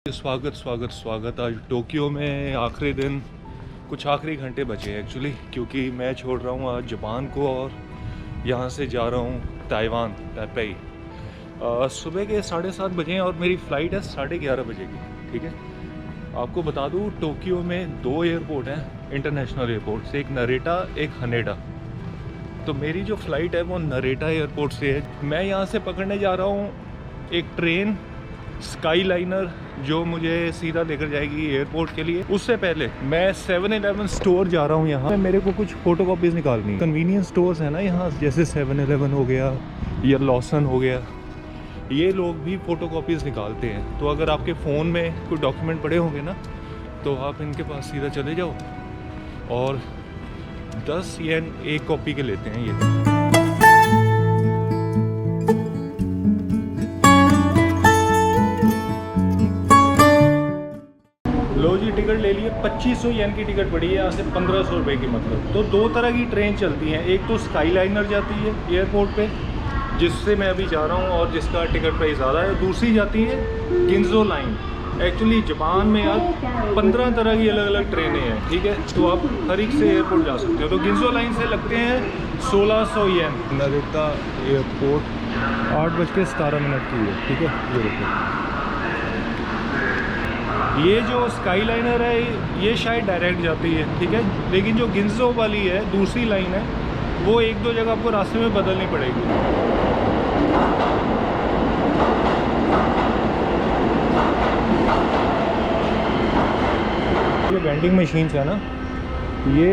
स्वागत स्वागत स्वागत। आज टोक्यो में आखिरी दिन, कुछ आखिरी घंटे बचे हैं एक्चुअली, क्योंकि मैं छोड़ रहा हूँ आज जापान को और यहाँ से जा रहा हूँ ताइवान, ताइपेई। सुबह के 7:30 बजे हैं और मेरी फ़्लाइट है 11:30 बजे की। ठीक है, आपको बता दूँ टोक्यो में 2 एयरपोर्ट हैं इंटरनेशनल एयरपोर्ट्स, एक नरेटा एक हनेडा। तो मेरी जो फ़्लाइट है वो नरेटा एयरपोर्ट से है। मैं यहाँ से पकड़ने जा रहा हूँ एक ट्रेन स्काईलाइनर जो मुझे सीधा लेकर जाएगी एयरपोर्ट के लिए। उससे पहले मैं 7-Eleven स्टोर जा रहा हूँ। यहाँ मेरे को कुछ फ़ोटो कॉपीज़ निकालनी है। कन्वीनियंस स्टोर्स है ना यहाँ, जैसे 7-Eleven हो गया या लॉसन हो गया, ये लोग भी फ़ोटो कॉपीज़ निकालते हैं। तो अगर आपके फ़ोन में कोई डॉक्यूमेंट पड़े होंगे ना, तो आप इनके पास सीधा चले जाओ और 10 येन एक कॉपी के लेते हैं ये। लो जी, टिकट ले लिए। 2500 येन की टिकट पड़ी है, यहाँ से 1500 रुपये की। मतलब तो 2 तरह की ट्रेन चलती हैं। एक तो स्काईलाइनर जाती है एयरपोर्ट पे, जिससे मैं अभी जा रहा हूँ और जिसका टिकट प्राइस ज़्यादा है। दूसरी जाती है गिंजो लाइन। एक्चुअली जापान में आज 15 तरह की अलग अलग ट्रेनें हैं। ठीक है, तो आप हर एक से एयरपोर्ट जा सकते हो। तो गिंजो लाइन से लगते हैं 1600 येन। नरेटा एयरपोर्ट 8:17 की है। ठीक है, ये देखो, ये जो स्काईलाइनर है ये शायद डायरेक्ट जाती है। ठीक है, लेकिन जो गिंजो वाली है दूसरी लाइन है, वो 1-2 जगह आपको रास्ते में बदलनी पड़ेगी। ये वेंडिंग मशीन्स है ना, ये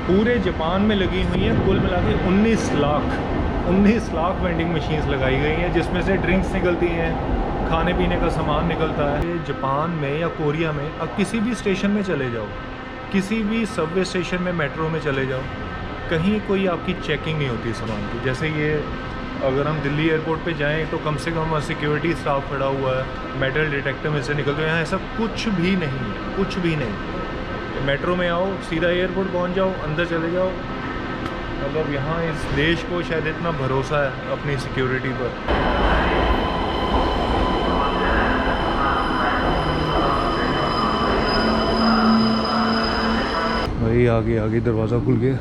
पूरे जापान में लगी हुई है। कुल मिला के 19 लाख वेंडिंग मशीन्स लगाई गई हैं, जिसमें से ड्रिंक्स निकलती हैं, खाने पीने का सामान निकलता है। जापान में या कोरिया में अब किसी भी स्टेशन में चले जाओ, किसी भी सबवे स्टेशन में, मेट्रो में चले जाओ, कहीं कोई आपकी चेकिंग नहीं होती सामान की। जैसे ये अगर हम दिल्ली एयरपोर्ट पे जाएं तो कम से कम सिक्योरिटी स्टाफ खड़ा हुआ है, मेटल डिटेक्टर में से निकलते हैं। यहाँ ऐसा कुछ भी नहीं है, कुछ भी नहीं। मेट्रो में आओ, सीधा एयरपोर्ट पहुँच जाओ, अंदर चले जाओ। मतलब यहाँ इस देश को शायद इतना भरोसा है अपनी सिक्योरिटी पर। भाई आगे दरवाज़ा खुल गया।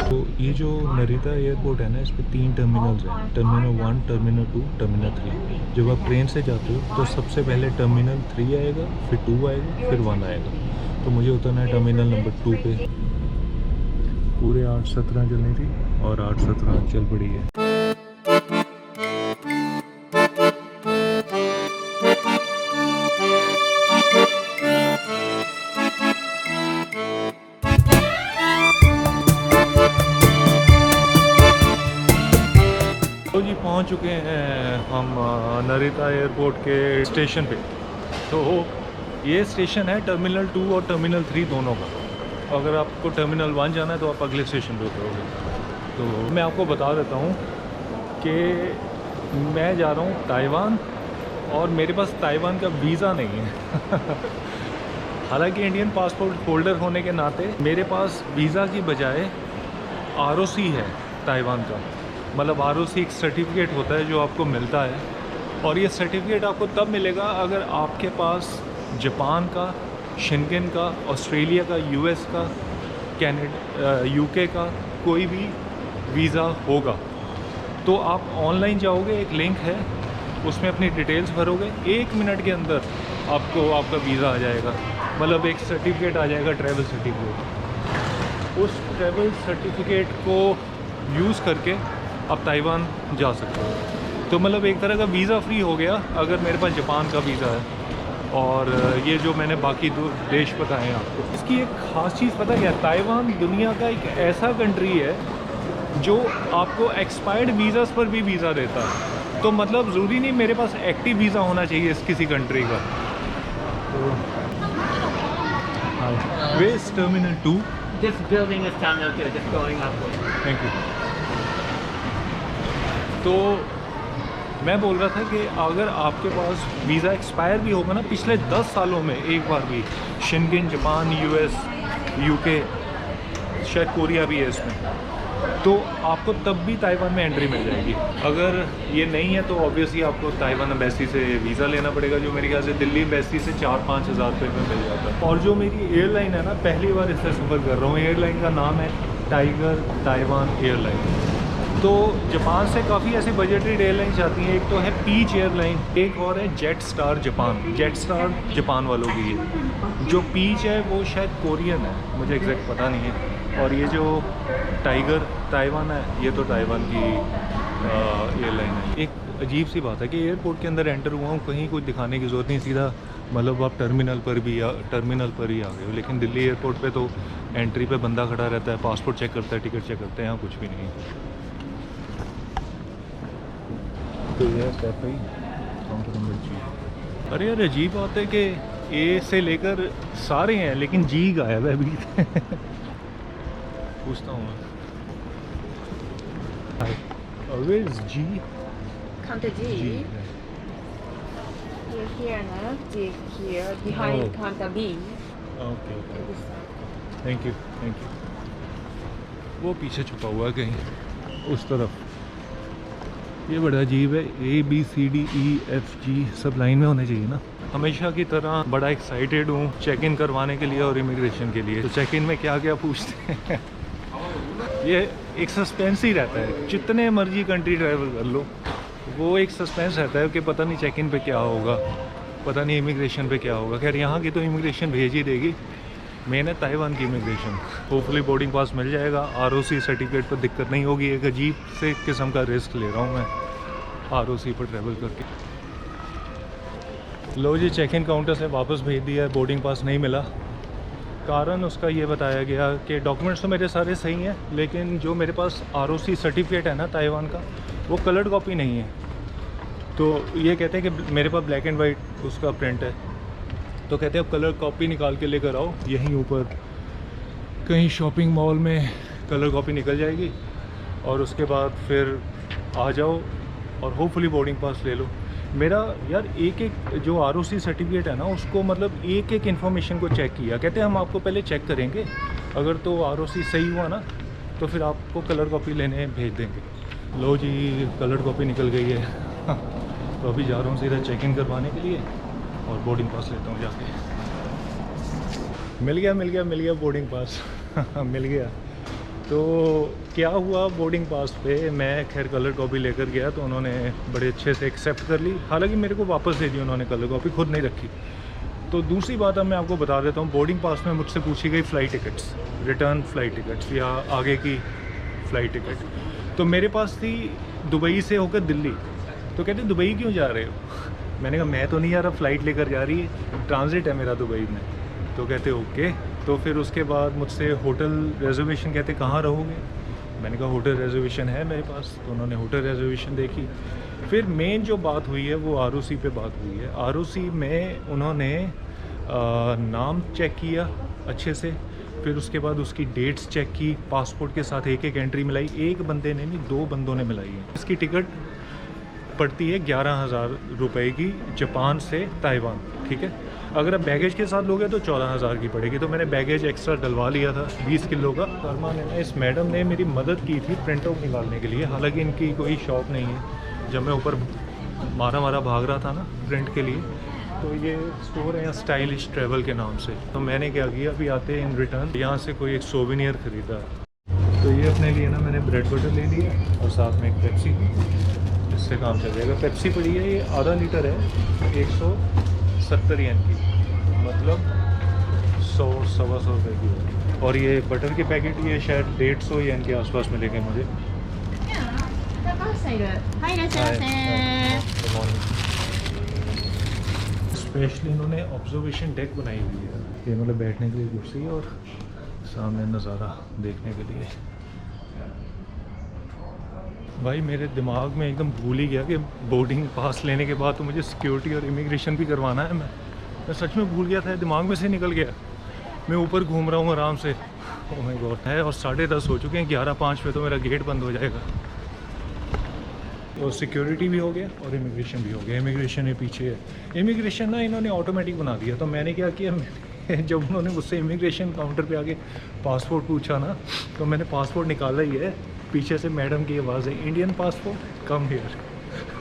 तो ये जो नरेटा एयरपोर्ट है ना, इस पे 3 टर्मिनल्स हैं, टर्मिनल 1, टर्मिनल 2, टर्मिनल 3। जब आप ट्रेन से जाते हो तो सबसे पहले टर्मिनल 3 आएगा, फिर 2 आएगा, फिर 1 आएगा। तो मुझे उतरना है टर्मिनल नंबर 2 पे। पूरे 8:17 चलनी थी और 8:17 चल पड़ी है। जी पहुंच चुके हैं हम नरेटा एयरपोर्ट के स्टेशन पे। तो ये स्टेशन है टर्मिनल 2 और टर्मिनल 3 दोनों का। अगर आपको टर्मिनल 1 जाना है तो आप अगले स्टेशन पे उतरोगे। तो मैं आपको बता देता हूँ कि मैं जा रहा हूँ ताइवान और मेरे पास ताइवान का वीज़ा नहीं है। हालांकि इंडियन पासपोर्ट होल्डर होने के नाते मेरे पास वीज़ा की बजाय ROC है ताइवान का। मतलब ROC एक सर्टिफिकेट होता है जो आपको मिलता है, और ये सर्टिफिकेट आपको तब मिलेगा अगर आपके पास जापान का, शेंगेन का, ऑस्ट्रेलिया का, US का, कनाडा, UK का कोई भी वीज़ा होगा। तो आप ऑनलाइन जाओगे, एक लिंक है, उसमें अपनी डिटेल्स भरोगे, 1 मिनट के अंदर आपको आपका वीज़ा आ जाएगा। मतलब एक सर्टिफिकेट आ जाएगा, ट्रैवल सर्टिफिकेट। उस ट्रैवल सर्टिफिकेट को यूज़ करके आप ताइवान जा सकते हो। तो मतलब एक तरह का वीज़ा फ्री हो गया अगर मेरे पास जापान का वीज़ा है। और ये जो मैंने बाकी 2 देश बताए हैं आपको, इसकी एक ख़ास चीज़ पता क्या है? ताइवान दुनिया का एक ऐसा कंट्री है जो आपको एक्सपायर्ड वीज़ास पर भी वीज़ा देता है। तो मतलब ज़रूरी नहीं मेरे पास एक्टिव वीज़ा होना चाहिए इस किसी कंट्री का। West terminal 2। This building is terminal 2, just going upward. Thank you. तो मैं बोल रहा था कि अगर आपके पास वीज़ा एक्सपायर भी होगा ना पिछले 10 सालों में एक बार भी, शेंगेन, जापान, US, UK, शायद कोरिया भी है इसमें, तो आपको तब भी ताइवान में एंट्री मिल जाएगी। अगर ये नहीं है तो ऑब्वियसली आपको ताइवान एम्बेसी से वीज़ा लेना पड़ेगा, जो मेरे ख्याल से दिल्ली एम्बेसी से 4-5 हज़ार रुपये में मिल जाता है। और जो मेरी एयरलाइन है ना, पहली बार इससे सफ़र कर रहा हूँ, एयरलाइन का नाम है टाइगर ताइवान एयरलाइन। तो जापान से काफ़ी ऐसी बजटेड एयरलाइंस आती हैं। एक तो है पीच एयरलाइन, एक और है jet star Japan. Jet star Japan वालों की है, जो पीच है वो शायद कोरियन है, मुझे एग्जैक्ट पता नहीं है। और ये जो टाइगर ताइवान है, ये तो ताइवान की एयरलाइन है। एक अजीब सी बात है कि एयरपोर्ट के अंदर एंटर हुआ हूँ, कहीं कुछ दिखाने की ज़रूरत नहीं, सीधा मतलब आप टर्मिनल पर ही आ गए हो। लेकिन दिल्ली एयरपोर्ट पे तो एंट्री पे बंदा खड़ा रहता है, पासपोर्ट चेक करता है, टिकट चेक करते हैं, यहाँ कुछ भी नहीं है। तो ये कैफे काउंटर नंबर जी। अरे यार अजीब बात है कि ए से लेकर सारे हैं, लेकिन जी गायब है अभी। पूछता हूँ मैं, Where is G? Counter G. You're here now. G here behind Oh. counter B. Okay This side. Thank you वो पीछे छुपा हुआ है कहीं उस तरफ। ये बड़ा अजीब है, ABCDEFG सब लाइन में होने चाहिए ना। हमेशा की तरह बड़ा एक्साइटेड हूँ चेक इन करवाने के लिए और इमिग्रेशन के लिए। तो चेक इन में क्या क्या पूछते हैं ये एक सस्पेंस ही रहता है, जितने मर्जी कंट्री ट्रैवल कर लो वो एक सस्पेंस रहता है कि पता नहीं चेक इन पे क्या होगा, पता नहीं इमिग्रेशन पे क्या होगा। खैर यहाँ की तो इमिग्रेशन भेज ही देगी, मेन है ताइवान की इमिग्रेशन। होपफुली बोर्डिंग पास मिल जाएगा, ROC सर्टिफिकेट पर दिक्कत नहीं होगी। एक अजीब से किस्म का रिस्क ले रहा हूँ मैं ROC पर ट्रैवल करके। लो जी, चेक इन काउंटर से वापस भेज दिया है, बोर्डिंग पास नहीं मिला। कारण उसका ये बताया गया कि डॉक्यूमेंट्स तो मेरे सारे सही हैं, लेकिन जो मेरे पास ROC सर्टिफिकेट है ना ताइवान का, वो कलर्ड कॉपी नहीं है। तो ये कहते हैं कि मेरे पास ब्लैक एंड वाइट उसका प्रिंट है, तो कहते हैं अब कलर कॉपी निकाल के लेकर आओ, यहीं ऊपर कहीं शॉपिंग मॉल में कलर कॉपी निकल जाएगी और उसके बाद फिर आ जाओ और होपफुली बोर्डिंग पास ले लो। मेरा यार एक जो ROC सर्टिफिकेट है ना, उसको मतलब एक इन्फॉर्मेशन को चेक किया। कहते हैं हम आपको पहले चेक करेंगे, अगर तो ROC सही हुआ ना तो फिर आपको कलर कॉपी लेने भेज देंगे। लो जी, कलर कॉपी निकल गई है। तो अभी जा रहा हूँ सीधा चेक इन करवाने के लिए और बोर्डिंग पास लेता हूँ जाके। मिल गया बोर्डिंग पास। मिल गया। तो क्या हुआ, बोर्डिंग पास पे मैं खैर कलर कॉपी लेकर गया तो उन्होंने बड़े अच्छे से एक्सेप्ट कर ली, हालांकि मेरे को वापस दे दी उन्होंने कलर कॉपी, खुद नहीं रखी। तो दूसरी बात अब मैं आपको बता देता हूँ, बोर्डिंग पास में मुझसे पूछी गई flight tickets, return flight tickets या आगे की फ़्लाइट टिकट। तो मेरे पास थी दुबई से होकर दिल्ली। तो कहते दुबई क्यों जा रहे हो? मैंने कहा मैं तो नहीं जा रहा, फ़्लाइट लेकर जा रही है, ट्रांजिट है मेरा दुबई में। तो कहते ओके। तो फिर उसके बाद मुझसे होटल रिजर्वेशन, कहते कहाँ रहोगे? मैंने कहा होटल रिजर्वेशन है मेरे पास। तो उन्होंने होटल रिजर्वेशन देखी। फिर मेन जो बात हुई है वो ROC पे बात हुई है। ROC में उन्होंने नाम चेक किया अच्छे से, फिर उसके बाद उसकी डेट्स चेक की, पासपोर्ट के साथ एक एंट्री मिलाई। एक बंदे ने नहीं, 2 बंदों ने मिलाई है। इसकी टिकट पड़ती है 11,000 रुपये की, जापान से ताइवान, ठीक है। अगर आप बैगेज के साथ लोगे तो 14,000 की पड़ेगी। तो मैंने बैगेज एक्स्ट्रा डलवा लिया था 20 किलो का। शर्मा ने ना, इस मैडम ने मेरी मदद की थी प्रिंट आउट निकालने के लिए, हालांकि इनकी कोई शॉप नहीं है। जब मैं ऊपर मारा भाग रहा था ना प्रिंट के लिए, तो ये स्टोर है स्टाइलिश ट्रैवल के नाम से। तो मैंने क्या किया, अभी आते इन रिटर्न यहाँ से कोई एक सोवेनियर ख़रीदा। तो ये अपने लिए ना मैंने ब्रेड बटर ले लिया और साथ में एक पेप्सी, इससे काम चल जाएगा। पेप्सी पड़ी है, ये आधा लीटर है, 170 येन की, मतलब 100-125 रुपये की। और ये बटर के पैकेट ये शायद 150 येन के आसपास मिलेंगे मुझे। स्पेशली इन्होंने ऑब्जर्वेशन डेक बनाई हुई है, ये मतलब बैठने के लिए कुर्सी और सामने नज़ारा देखने के लिए। भाई मेरे दिमाग में एकदम भूल ही गया कि बोर्डिंग पास लेने के बाद तो मुझे सिक्योरिटी और इमिग्रेशन भी करवाना है। मैं सच में भूल गया था, दिमाग में से निकल गया। मैं ऊपर घूम रहा हूँ आराम से, ओह माय गॉड है, और 10:30 हो चुके हैं, 11:05 पे तो मेरा गेट बंद हो जाएगा। और सिक्योरिटी भी हो गया और इमिग्रेशन भी हो गया। इमिग्रेशन में पीछे है, इमिग्रेशन ना इन्होंने ऑटोमेटिक बना दिया। तो मैंने क्या किया, जब उन्होंने मुझसे इमिग्रेशन काउंटर पे आके पासपोर्ट पूछा ना, तो मैंने पासपोर्ट निकाला ही है पीछे से मैडम की आवाज़ है, इंडियन पासपोर्ट कम हियर।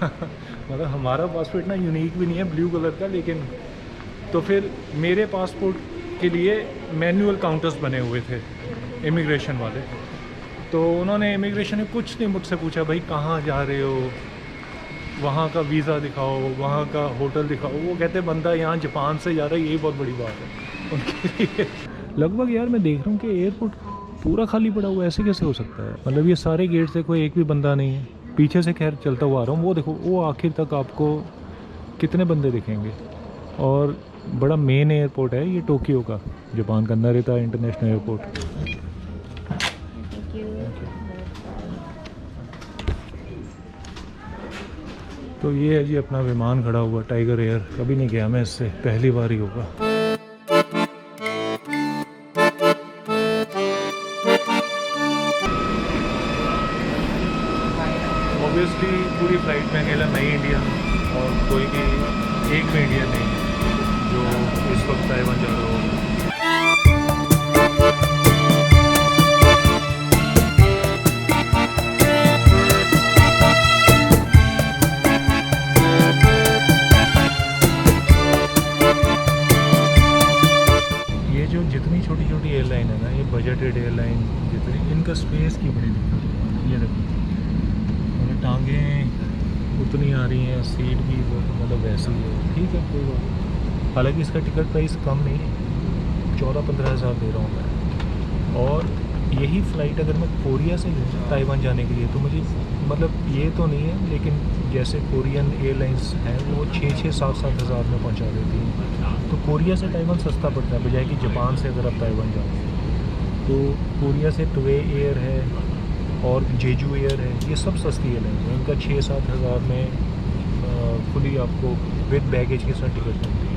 मतलब हमारा पासपोर्ट इतना यूनिक भी नहीं है ब्लू कलर का, लेकिन तो फिर मेरे पासपोर्ट के लिए मैनुअल काउंटर्स बने हुए थे इमिग्रेशन वाले। तो उन्होंने इमिग्रेशन में कुछ नहीं मुझसे पूछा, भाई कहाँ जा रहे हो, वहाँ का वीज़ा दिखाओ, वहाँ का होटल दिखाओ। वो कहते बंदा यहाँ जापान से जा रहा है, यही बहुत बड़ी बात है उनके लिए। लगभग यार मैं देख रहा हूँ कि एयरपोर्ट पूरा खाली पड़ा हुआ है, ऐसे कैसे हो सकता है? मतलब ये सारे गेट से कोई एक भी बंदा नहीं है। पीछे से खैर चलता हुआ आ रहा हूँ, वो देखो वो आखिर तक आपको कितने बंदे दिखेंगे। और बड़ा मेन एयरपोर्ट है ये टोक्यो का, जापान का नरिता इंटरनेशनल एयरपोर्ट। Thank you. तो ये है जी अपना विमान खड़ा हुआ टाइगर एयर। कभी नहीं गया मैं इससे, पहली बार ही होगा। ऑब्वियसली पूरी फ्लाइट में अकेला मैं ही इंडियन, और कोई भी एक भी इंडियन नहीं है जो इस वक्त ताइवान जा रहा हो। ये जो जितनी छोटी छोटी एयरलाइन है ना, ये बजटेड एयरलाइन जितनी, इनका स्पेस की बड़ी दिक्कत है। ये देखो टांगें उतनी आ रही हैं, सीट भी मतलब वैसी है, ठीक है कोई बात नहीं। हालांकि इसका टिकट प्राइस कम नहीं है, 14-15 हज़ार दे रहा हूँ मैं। और यही फ़्लाइट अगर मैं कोरिया से लूँ ताइवान जाने के लिए, तो मुझे मतलब ये तो नहीं है, लेकिन जैसे कोरियन एयरलाइंस हैं वो 6-7 हज़ार में पहुँचा देती हैं। तो कोरिया से ताइवान सस्ता पड़ता है, बजाय कि जापान से अगर आप ताइवान जाओ। तो कोरिया से टुवे एयर है और जेजू एयर है, ये सब सस्ती एयरलाइन है। इनका 6-7 हज़ार में फुली आपको विद बैगेज के साथ टिकट मिलती है।